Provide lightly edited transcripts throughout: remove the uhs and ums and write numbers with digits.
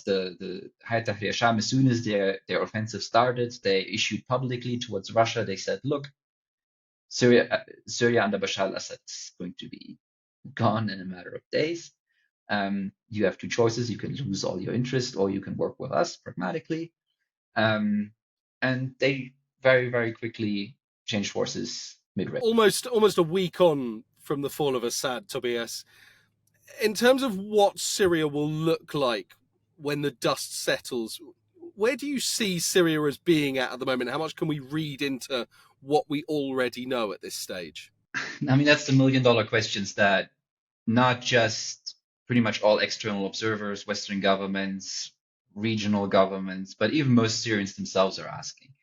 the Hayat Tahrir Sham, as soon as their offensive started, they issued publicly towards Russia. They said, look, Syria under Bashar al-Assad is going to be gone in a matter of days. You have two choices. You can lose all your interest, or you can work with us pragmatically. And they very, very quickly changed forces midway. Almost a week on from the fall of Assad, Tobias. In terms of what Syria will look like when the dust settles, where do you see Syria as being at the moment? How much can we read into what we already know at this stage? I mean, that's the million-dollar questions that not just pretty much all external observers, Western governments, regional governments, but even most Syrians themselves are asking.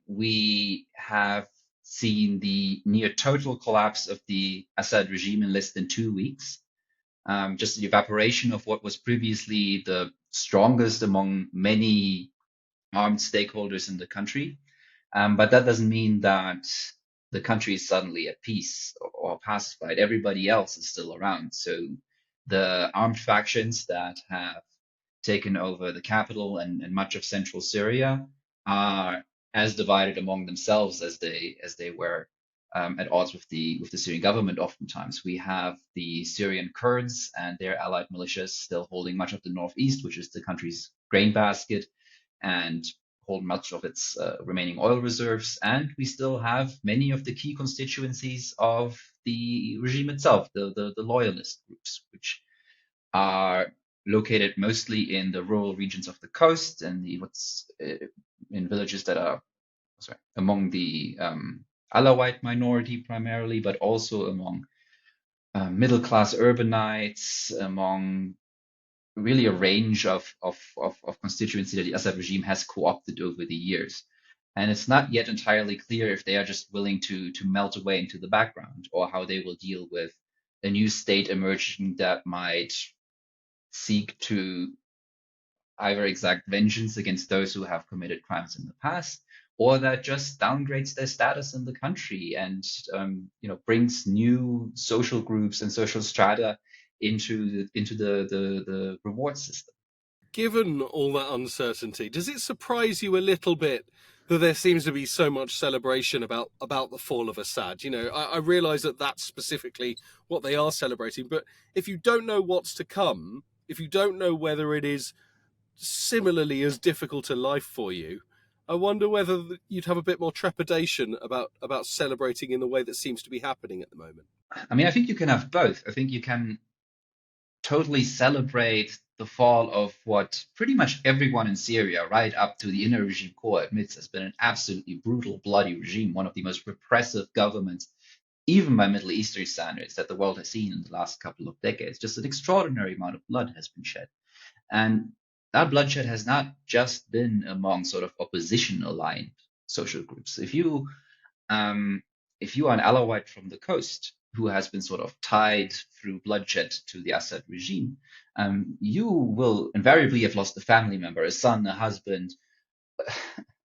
We have seen the near total collapse of the Assad regime in less than 2 weeks. Just the evaporation of what was previously the strongest among many armed stakeholders in the country. But that doesn't mean that the country is suddenly at peace or pacified. Everybody else is still around. So the armed factions that have taken over the capital and much of central Syria are as divided among themselves as they were at odds with the Syrian government. Oftentimes, we have the Syrian Kurds and their allied militias still holding much of the northeast, which is the country's grain basket, and hold much of its remaining oil reserves. And we still have many of the key constituencies of the regime itself, the loyalist groups, which are located mostly in the rural regions of the coast and in villages that are among the Alawite minority primarily, but also among middle-class urbanites, among really a range of constituency that the Assad regime has co-opted over the years. And it's not yet entirely clear if they are just willing to melt away into the background, or how they will deal with a new state emerging that might seek to either exact vengeance against those who have committed crimes in the past, or that just downgrades their status in the country and brings new social groups and social strata into the reward system. Given all that uncertainty, does it surprise you a little bit that there seems to be so much celebration about the fall of Assad? I realise that that's specifically what they are celebrating, but if you don't know what's to come, if you don't know whether it is similarly as difficult a life for you, I wonder whether you'd have a bit more trepidation about celebrating in the way that seems to be happening at the moment. I mean, I think you can have both. I think you can totally celebrate the fall of what pretty much everyone in Syria, right up to the inner regime core, admits has been an absolutely brutal, bloody regime, one of the most repressive governments, even by Middle Eastern standards, that the world has seen in the last couple of decades. Just an extraordinary amount of blood has been shed. And that bloodshed has not just been among sort of opposition-aligned social groups. If you are an Alawite from the coast who has been sort of tied through bloodshed to the Assad regime, you will invariably have lost a family member, a son, a husband,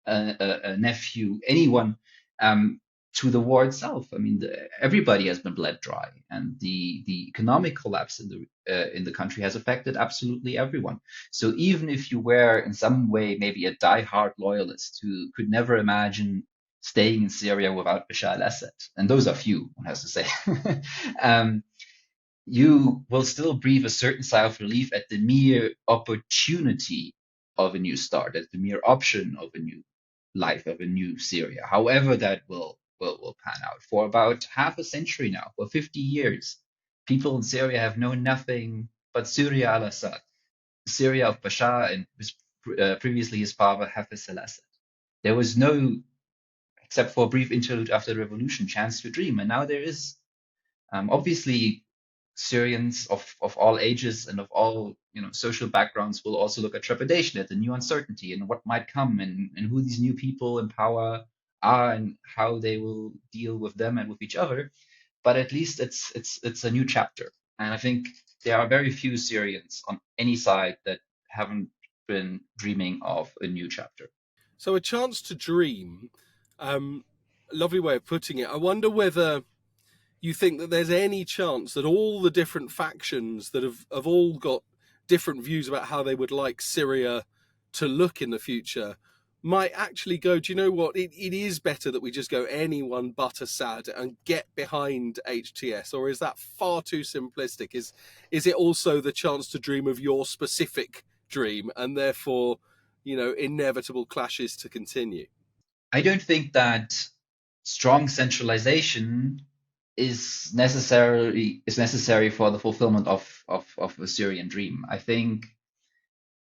a nephew, anyone, to the war itself. I mean, everybody has been bled dry, and the economic collapse in the country has affected absolutely everyone. So even if you were in some way maybe a die-hard loyalist who could never imagine staying in Syria without Bashar al-Assad, and those are few, one has to say, you will still breathe a certain sigh of relief at the mere opportunity of a new start, at the mere option of a new life, of a new Syria, however that will pan out. For about half a century now, for 50 years, people in Syria have known nothing but Syria al-Assad, Syria of Bashar and previously his father Hafez al-Assad. There was no, except for a brief interlude after the revolution, chance to dream, and now there is. Obviously, Syrians of all ages and of all social backgrounds will also look at trepidation, at the new uncertainty and what might come, and who these new people in power are and how they will deal with them and with each other. But at least it's a new chapter, and I think there are very few Syrians on any side that haven't been dreaming of a new chapter. So a chance to dream, lovely way of putting it. I wonder whether you think that there's any chance that all the different factions that have all got different views about how they would like Syria to look in the future might actually go, do you know what? It is better that we just go anyone but Assad and get behind HTS, or is that far too simplistic? Is it also the chance to dream of your specific dream and therefore, inevitable clashes to continue? I don't think that strong centralization is necessary for the fulfillment of a Syrian dream. I think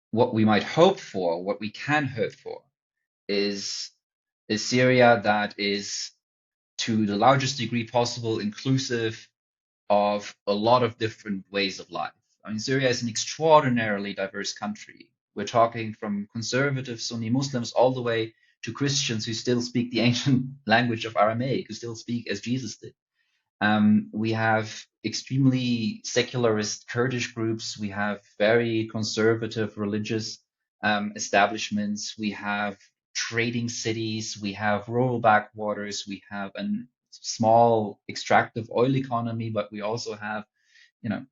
what we might hope for, what we can hope for, is a Syria that is to the largest degree possible inclusive of a lot of different ways of life. I mean, Syria is an extraordinarily diverse country. We're talking from conservative Sunni Muslims all the way to Christians who still speak the ancient language of Aramaic, who still speak as Jesus did. We have extremely secularist Kurdish groups. We have very conservative religious establishments. We have trading cities. We have rural backwaters. We have a small extractive oil economy, but we also have, you know,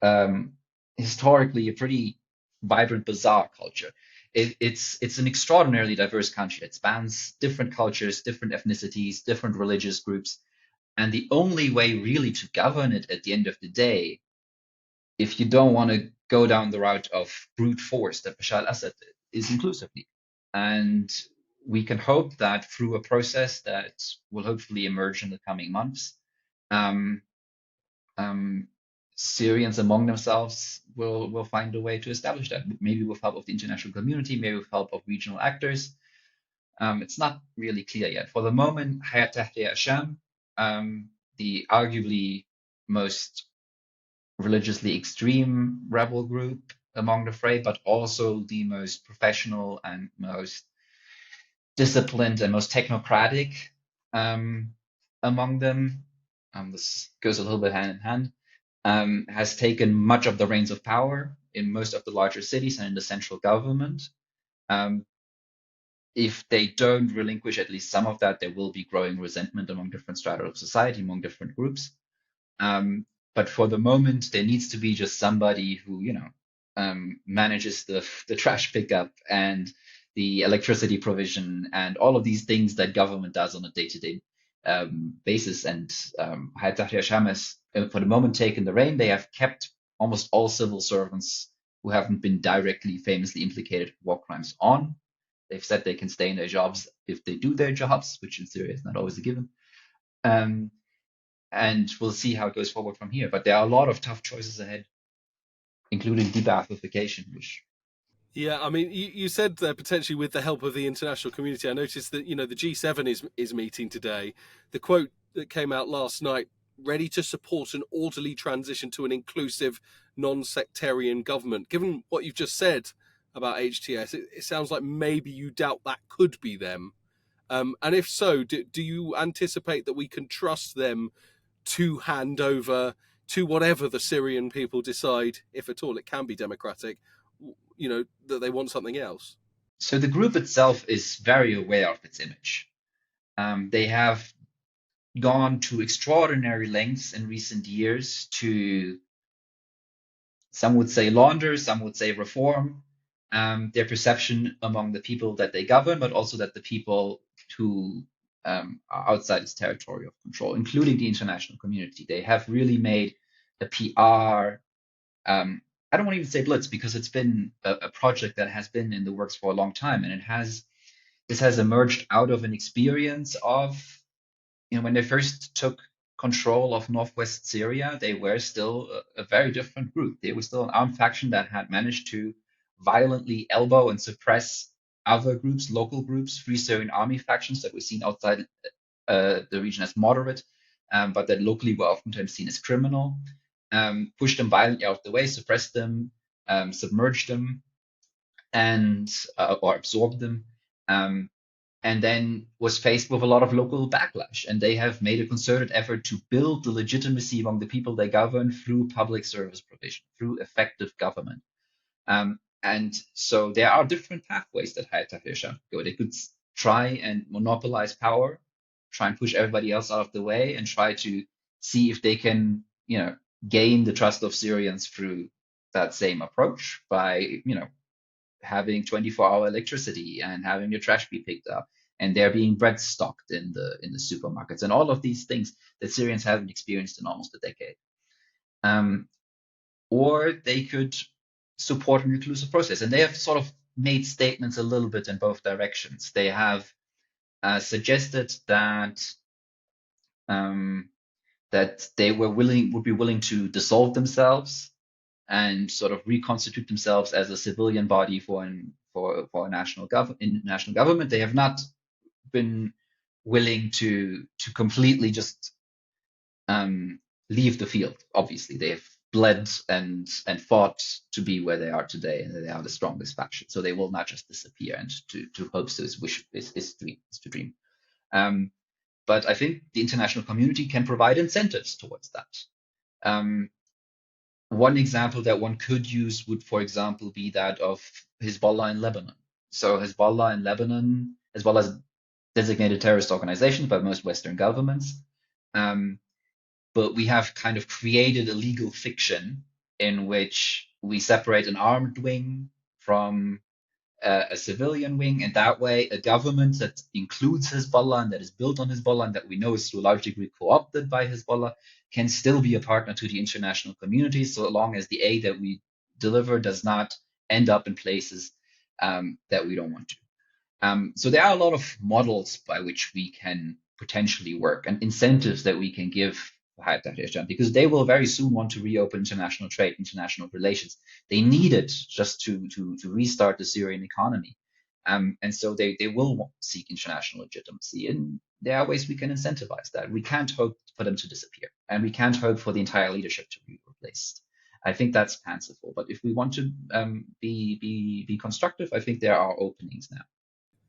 um, historically a pretty vibrant bazaar culture. It's an extraordinarily diverse country. It spans different cultures, different ethnicities, different religious groups. And the only way really to govern it at the end of the day, if you don't want to go down the route of brute force that Bashar al-Assad did, is inclusively. And we can hope that through a process that will hopefully emerge in the coming months, um, um, Syrians among themselves will find a way to establish that, maybe with help of the international community, maybe with help of regional actors. It's not really clear yet. For the moment, Hayat Tahrir al-Sham, the arguably most religiously extreme rebel group among the fray, but also the most professional and most disciplined and most technocratic um, among them. This goes a little bit hand in hand. Has taken much of the reins of power in most of the larger cities and in the central government. Um, if they don't relinquish at least some of that, there will be growing resentment among different strata of society, among different groups. But for the moment, there needs to be just somebody who, manages the trash pickup and the electricity provision and all of these things that government does on a day-to-day basis. And Hayat Tahrir al-Sham has, for the moment, taken the reign. They have kept almost all civil servants who haven't been directly famously implicated in war crimes on. They've said they can stay in their jobs if they do their jobs, which in Syria is not always a given. Um, and we'll see how it goes forward from here. But there are a lot of tough choices ahead, including de-Baathification, which Yeah, I mean, you said potentially with the help of the international community. I noticed that the G7 is meeting today. The quote that came out last night: "Ready to support an orderly transition to an inclusive, non-sectarian government." Given what you've just said about HTS, it sounds like maybe you doubt that could be them. And if so, do you anticipate that we can trust them to hand over to whatever the Syrian people decide, if at all it can be democratic, that they want something else? so the group itself is very aware of its image. They have gone to extraordinary lengths in recent years to, some would say, launder, some would say reform their perception among the people that they govern, but also that the people who are outside its territory of control, including the international community. They have really made a PR. I don't want to even say blitz because it's been a project that has been in the works for a long time, and this has emerged out of an experience of, when they first took control of northwest Syria, they were still a very different group. They were still an armed faction that had managed to violently elbow and suppress other groups, local groups, Free Syrian Army factions that were seen outside the region as moderate, but that locally were oftentimes seen as criminal. Pushed them violently out of the way, suppressed them, submerged them, and or absorbed them. And then was faced with a lot of local backlash. And they have made a concerted effort to build the legitimacy among the people they govern through public service provision, through effective government. And so there are different pathways that Hayat Tahrir al-Sham could go. They could try and monopolize power, try and push everybody else out of the way, and try to see if they can, gain the trust of Syrians through that same approach by, having 24-hour electricity and having your trash be picked up, and there being bread stocked in the supermarkets, and all of these things that Syrians haven't experienced in almost a decade. Um, or they could support an inclusive process, and they have sort of made statements a little bit in both directions. They have suggested um, that they would be willing to dissolve themselves and sort of reconstitute themselves as a civilian body for a national government. They have not been willing to completely just leave the field. Obviously, they have bled and fought to be where they are today, and they are the strongest faction. So they will not just disappear. And to hope so is to dream. Um, but I think the international community can provide incentives towards that. Um, One example that one could use would, for example, be that of Hezbollah in Lebanon. So Hezbollah in Lebanon, as well as designated terrorist organizations by most Western governments, um, but we have kind of created a legal fiction in which we separate an armed wing from a civilian wing, and that way a government that includes Hezbollah and that is built on Hezbollah and that we know is to a large degree co-opted by Hezbollah can still be a partner to the international community, so long as the aid that we deliver does not end up in places that we don't want to. So there are a lot of models by which we can potentially work and incentives that we can give because they will very soon want to reopen international trade, international relations. They need it just to restart the Syrian economy. And so they will seek international legitimacy. And there are ways we can incentivize that. We can't hope for them to disappear, and we can't hope for the entire leadership to be replaced. I think that's fanciful. But if we want to be constructive, I think there are openings now.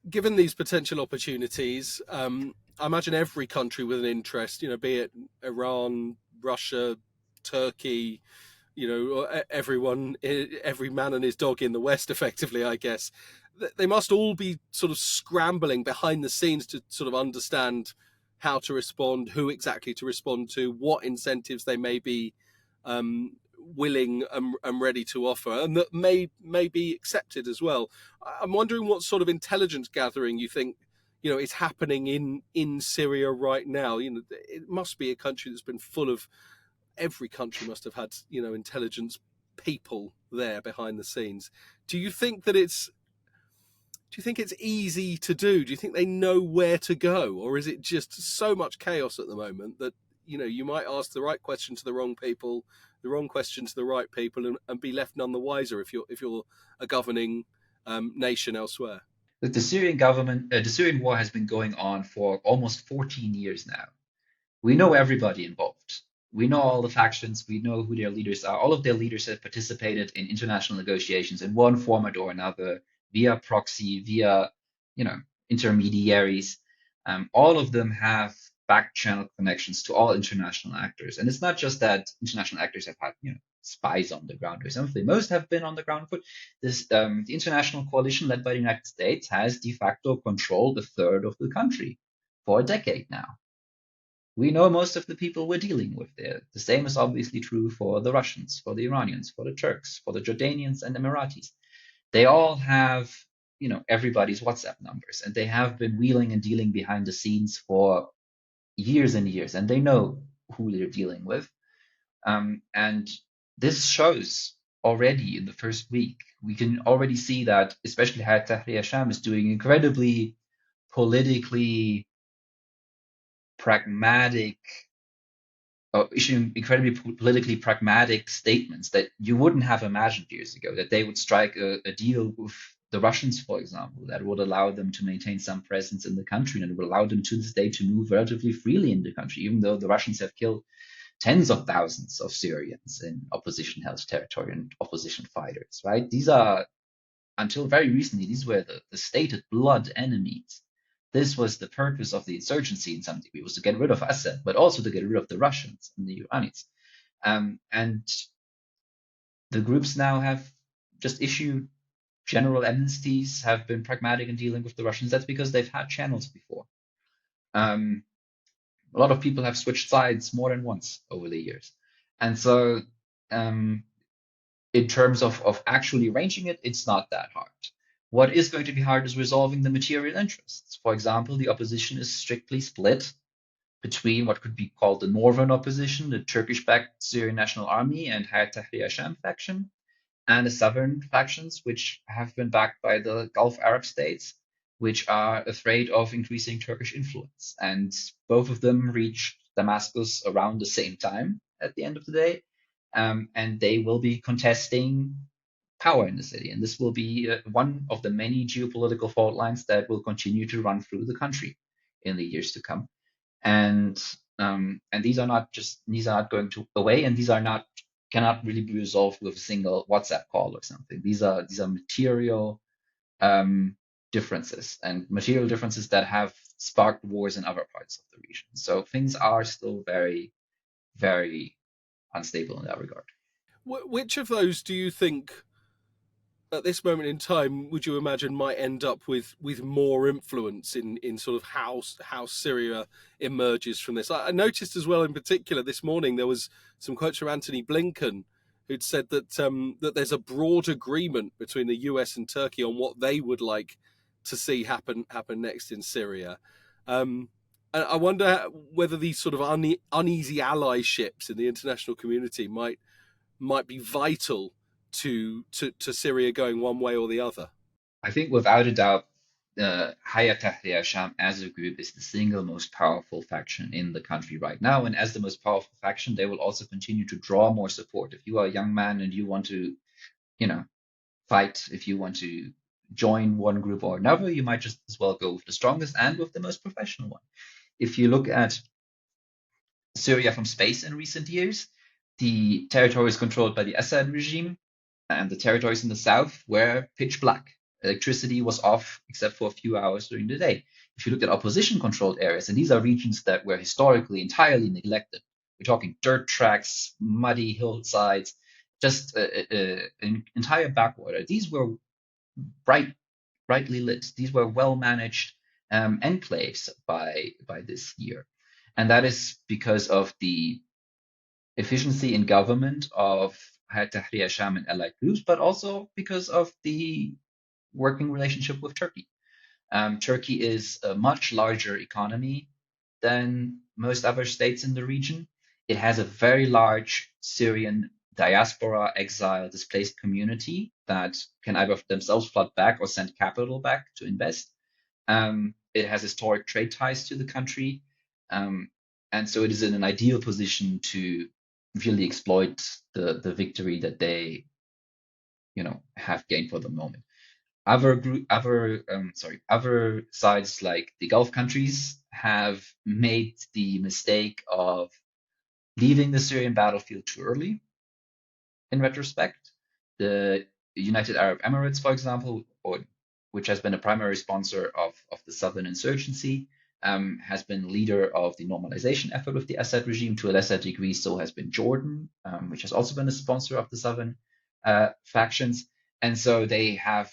Given these potential opportunities, I imagine every country with an interest, be it Iran, Russia, Turkey, everyone, every man and his dog in the West, effectively, I guess, they must all be sort of scrambling behind the scenes to sort of understand how to respond, who exactly to respond to, what incentives they may be willing and ready to offer, and that may be accepted as well. I'm wondering what sort of intelligence gathering you think is happening in Syria right now. It must be a country that's been full of. Every country must have had intelligence people there behind the scenes. Do you think it's easy to do? Do you think they know where to go, or is it just so much chaos at the moment that you might ask the right question to the wrong people, the wrong question to the right people, and be left none the wiser if you're a governing nation elsewhere? The Syrian government, the Syrian war has been going on for almost 14 years now. We know everybody involved. We know all the factions. We know who their leaders are. All of their leaders have participated in international negotiations in one format or another, via proxy, via, you know, intermediaries. All of them have back channel connections to all international actors. And it's not just that international actors have had, spies on the ground or something. Most have been on the ground foot. The international coalition led by the United States has de facto controlled a third of the country for a decade now. We know most of the people we're dealing with there. The same is obviously true for the Russians, for the Iranians, for the Turks, for the Jordanians and Emiratis. They all have, everybody's WhatsApp numbers, and they have been wheeling and dealing behind the scenes for years and years, and they know who they're dealing with. And this shows already in the first week. We can already see that, especially Hayat Tahrir Sham is doing incredibly politically pragmatic, issuing incredibly politically pragmatic statements that you wouldn't have imagined years ago, that they would strike a deal with the Russians, for example, that would allow them to maintain some presence in the country and it would allow them to this day to move relatively freely in the country, even though the Russians have killed tens of thousands of Syrians in opposition held territory and opposition fighters, right? These are, until very recently, these were the stated blood enemies. This was the purpose of the insurgency in some degree, was to get rid of Assad, but also to get rid of the Russians and the Iranians. And the groups now have just issued general amnesties, have been pragmatic in dealing with the Russians. That's because they've had channels before. A lot of people have switched sides more than once over the years. And so in terms of actually arranging it, it's not that hard. What is going to be hard is resolving the material interests. For example, the opposition is strictly split between what could be called the northern opposition, the Turkish-backed Syrian National Army and Hayat Tahrir al-Sham faction, and the southern factions, which have been backed by the Gulf Arab states, which are afraid of increasing Turkish influence. And both of them reached Damascus around the same time at the end of the day. And they will be contesting power in the city. And this will be one of the many geopolitical fault lines that will continue to run through the country in the years to come. And these are not going to away, and these are not cannot really be resolved with a single WhatsApp call or something. These are material differences, and material differences that have sparked wars in other parts of the region. So things are still very, very unstable in that regard. Which of those do you think at this moment in time would you imagine might end up with more influence in sort of how Syria emerges from this? I noticed as well, in particular, this morning there was some quotes from Anthony Blinken, who'd said that that there's a broad agreement between the US and Turkey on what they would like to see happen next in Syria. And I wonder whether these sort of uneasy allyships in the international community might be vital to Syria going one way or the other. I think without a doubt, Hayat Tahrir al-Sham as a group is the single most powerful faction in the country right now. And as the most powerful faction, they will also continue to draw more support. If you are a young man and you want to, fight, if you want to join one group or another, you might just as well go with the strongest and with the most professional one. If you look at Syria from space in recent years, the territories controlled by the Assad regime and the territories in the south were pitch black. Electricity was off except for a few hours during the day. If you look at opposition-controlled areas, and these are regions that were historically entirely neglected, we're talking dirt tracks, muddy hillsides, just an entire backwater. These were brightly lit. These were well-managed enclaves by this year. And that is because of the efficiency in government of Hayat Tahrir al-Sham and allied groups, but also because of the working relationship with Turkey. Turkey is a much larger economy than most other states in the region. It has a very large Syrian diaspora, exile, displaced community that can either themselves flood back or send capital back to invest. It has historic trade ties to the country. And so it is in an ideal position to really exploit the victory that they have gained for the moment. Other sides like the Gulf countries have made the mistake of leaving the Syrian battlefield too early. In retrospect, the United Arab Emirates, for example, which has been a primary sponsor of the southern insurgency, has been leader of the normalization effort with the Assad regime. To a lesser degree, so has been Jordan, which has also been a sponsor of the southern factions. And so they have,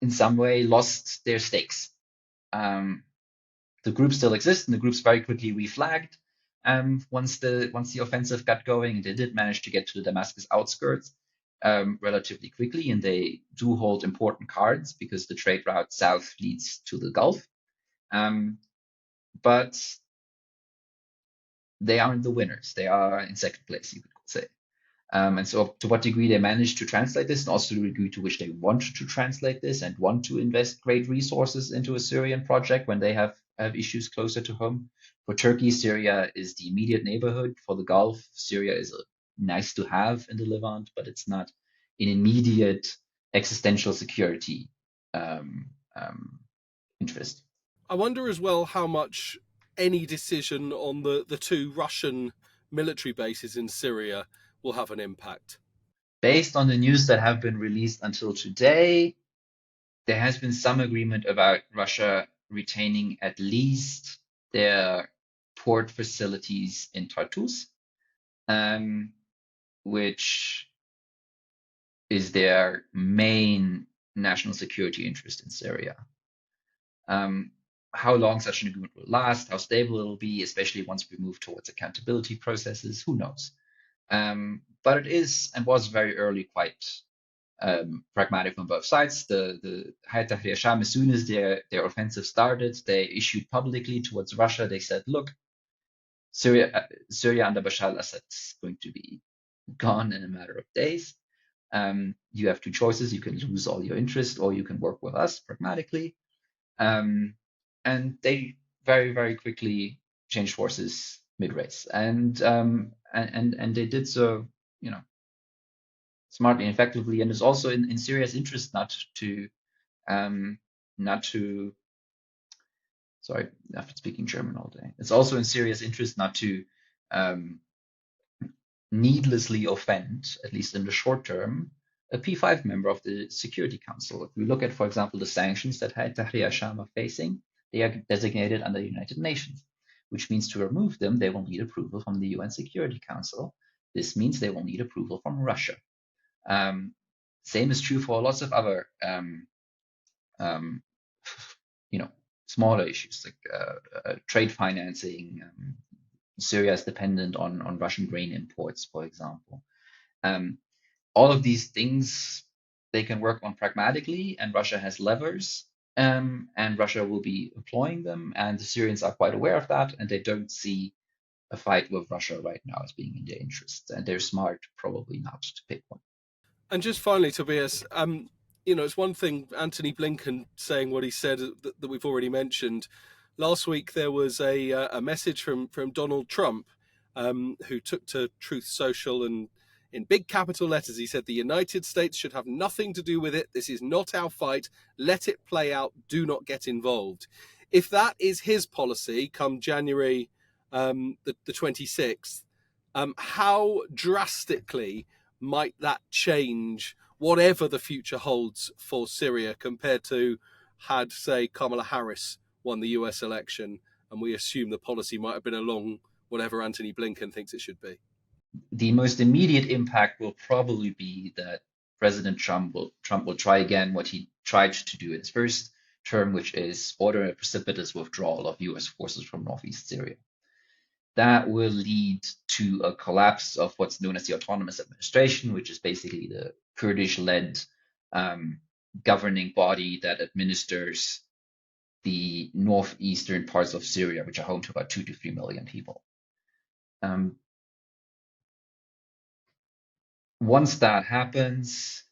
in some way, lost their stakes. The group still exists, and the groups very quickly reflagged once the offensive got going. And they did manage to get to the Damascus outskirts relatively quickly, and they do hold important cards because the trade route south leads to the Gulf. But they aren't the winners. They are in second place, you could say. And so to what degree they manage to translate this, and also the degree to which they want to translate this and want to invest great resources into a Syrian project when they have issues closer to home. For Turkey, Syria is the immediate neighborhood. For the Gulf, Syria is nice to have in the Levant, but it's not an immediate existential security interest. I wonder as well how much any decision on the two Russian military bases in Syria will have an impact. Based on the news that have been released until today, there has been some agreement about Russia retaining at least their port facilities in Tartus, which is their main national security interest in Syria. How long such an agreement will last, how stable it will be, especially once we move towards accountability processes, who knows? But it is and was very early quite pragmatic from both sides. The Hayat Tahrir Sham, as soon as their offensive started, they issued publicly towards Russia. They said, "Look, Syria under Bashar al-Assad is going to be gone in a matter of days. You have two choices: you can lose all your interest, or you can work with us pragmatically." Um, and they very, very quickly changed forces mid-race, and they did so, you know, smartly and effectively. And it's also in Syria's interest um, not to, sorry, after speaking German all day. It's also in Syria's interest not to um, needlessly offend, at least in the short term, a P5 member of the Security Council. If we look at, for example, the sanctions that Tahrir al-Sham are facing, they are designated under the United Nations, which means to remove them, they will need approval from the UN Security Council. This means they will need approval from Russia. Same is true for lots of other, um, you know, smaller issues like trade financing. Syria is dependent on Russian grain imports, for example. Um, all of these things they can work on pragmatically, and Russia has levers, and Russia will be employing them, and the Syrians are quite aware of that, and they don't see a fight with Russia right now as being in their interest, and they're smart probably not to pick one. And just finally, Tobias, it's one thing Anthony Blinken saying what he said that we've already mentioned. Last week there was a message from Donald Trump, who took to Truth Social, and in big capital letters he said the United States should have nothing to do with it. This is not our fight. Let it play out. Do not get involved. If that is his policy come January the 26th, how drastically might that change whatever the future holds for Syria compared to had, say, Kamala Harris won the US election, and we assume the policy might have been along whatever Anthony Blinken thinks it should be? The most immediate impact will probably be that President Trump will try again what he tried to do in his first term, which is order a precipitous withdrawal of US forces from northeast Syria. That will lead to a collapse of what's known as the Autonomous Administration, which is basically the Kurdish-led governing body that administers the northeastern parts of Syria, which are home to about 2 to 3 million people. Once that happens,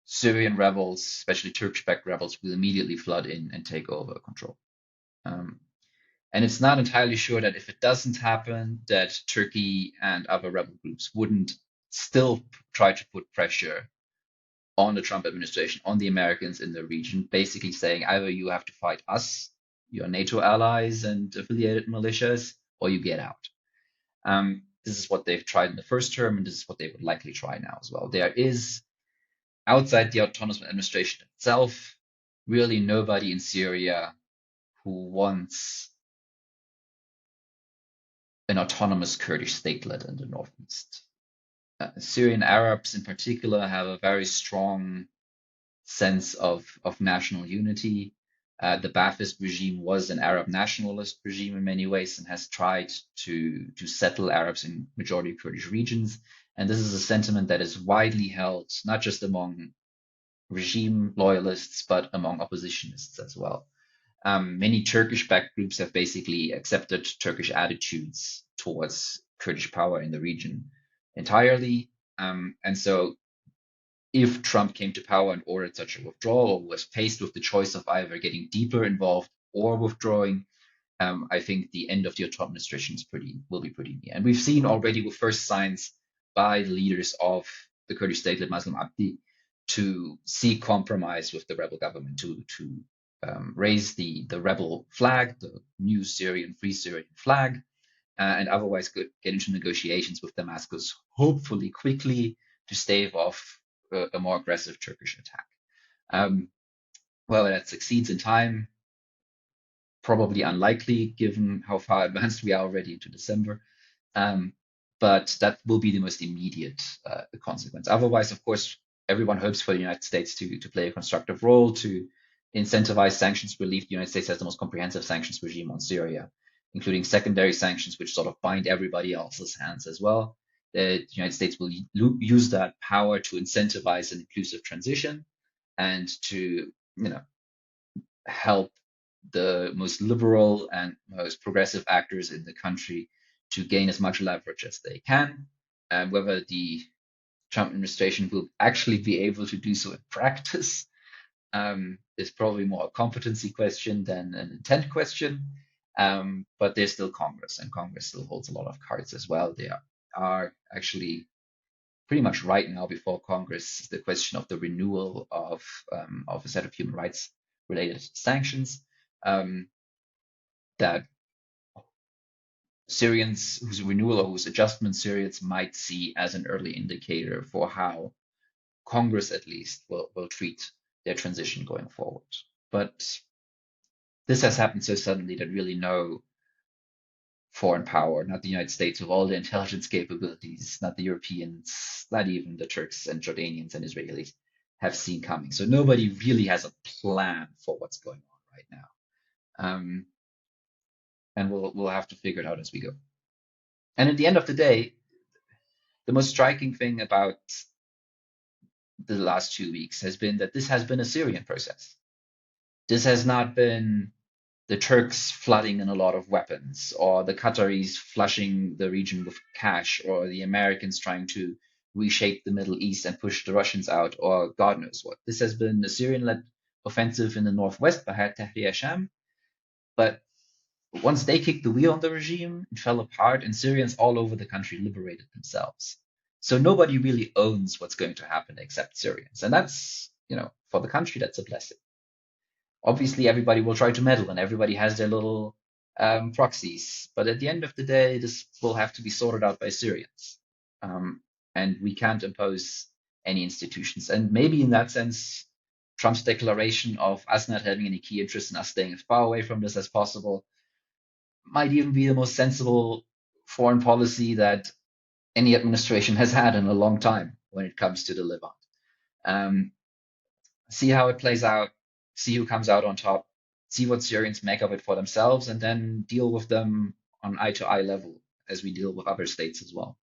Syrian rebels, especially Turkish-backed rebels, will immediately flood in and take over control. And it's not entirely sure that if it doesn't happen, that Turkey and other rebel groups wouldn't still try to put pressure on the Trump administration, on the Americans in the region, basically saying either you have to fight us, your NATO allies and affiliated militias, or you get out. This is what they've tried in the first term, and this is what they would likely try now as well. There is, outside the autonomous administration itself, really nobody in Syria who wants an autonomous Kurdish statelet in the northeast. Syrian Arabs in particular have a very strong sense of national unity. The Ba'athist regime was an Arab nationalist regime in many ways and has tried to settle Arabs in majority Kurdish regions. And this is a sentiment that is widely held, not just among regime loyalists, but among oppositionists as well. Many Turkish-backed groups have basically accepted Turkish attitudes towards Kurdish power in the region entirely. And so if Trump came to power and ordered such a withdrawal, or was faced with the choice of either getting deeper involved or withdrawing, I think the end of the Trump administration will be pretty near. And we've seen already with first signs by the leaders of the Kurdish state-led Muslim Abdi to seek compromise with the rebel government, to raise the rebel flag, the new Syrian, Free Syrian flag, and otherwise get into negotiations with Damascus, hopefully quickly, to stave off a more aggressive Turkish attack. Whether that succeeds in time, probably unlikely, given how far advanced we are already into December. But that will be the most immediate consequence. Otherwise, of course, everyone hopes for the United States to play a constructive role, to incentivize sanctions relief. The United States has the most comprehensive sanctions regime on Syria, including secondary sanctions, which sort of bind everybody else's hands as well. The United States will use that power to incentivize an inclusive transition and to, help the most liberal and most progressive actors in the country to gain as much leverage as they can. And whether the Trump administration will actually be able to do so in practice is probably more a competency question than an intent question. But there's still Congress, and Congress still holds a lot of cards as well. They are actually pretty much right now before Congress the question of the renewal of a set of human rights related sanctions that Syrians whose renewal or whose adjustment Syrians might see as an early indicator for how Congress at least will treat their transition going forward. But this has happened so suddenly that really no foreign power, not the United States with all the intelligence capabilities, not the Europeans, not even the Turks and Jordanians and Israelis have seen coming. So nobody really has a plan for what's going on right now. And we'll have to figure it out as we go. And at the end of the day, the most striking thing about the last 2 weeks has been that this has been a Syrian process. This has not been the Turks flooding in a lot of weapons, or the Qataris flushing the region with cash, or the Americans trying to reshape the Middle East and push the Russians out, or God knows what. This has been a Syrian-led offensive in the northwest by Tahrir Sham. But once they kicked the wheel on the regime, it fell apart, and Syrians all over the country liberated themselves. So nobody really owns what's going to happen except Syrians. And that's, for the country, that's a blessing. Obviously, everybody will try to meddle, and everybody has their little proxies. But at the end of the day, this will have to be sorted out by Syrians. And we can't impose any institutions. And maybe in that sense, Trump's declaration of us not having any key interest in us staying as far away from this as possible might even be the most sensible foreign policy that any administration has had in a long time when it comes to the Levant. See how it plays out, see who comes out on top, see what Syrians make of it for themselves, and then deal with them on eye-to-eye level as we deal with other states as well.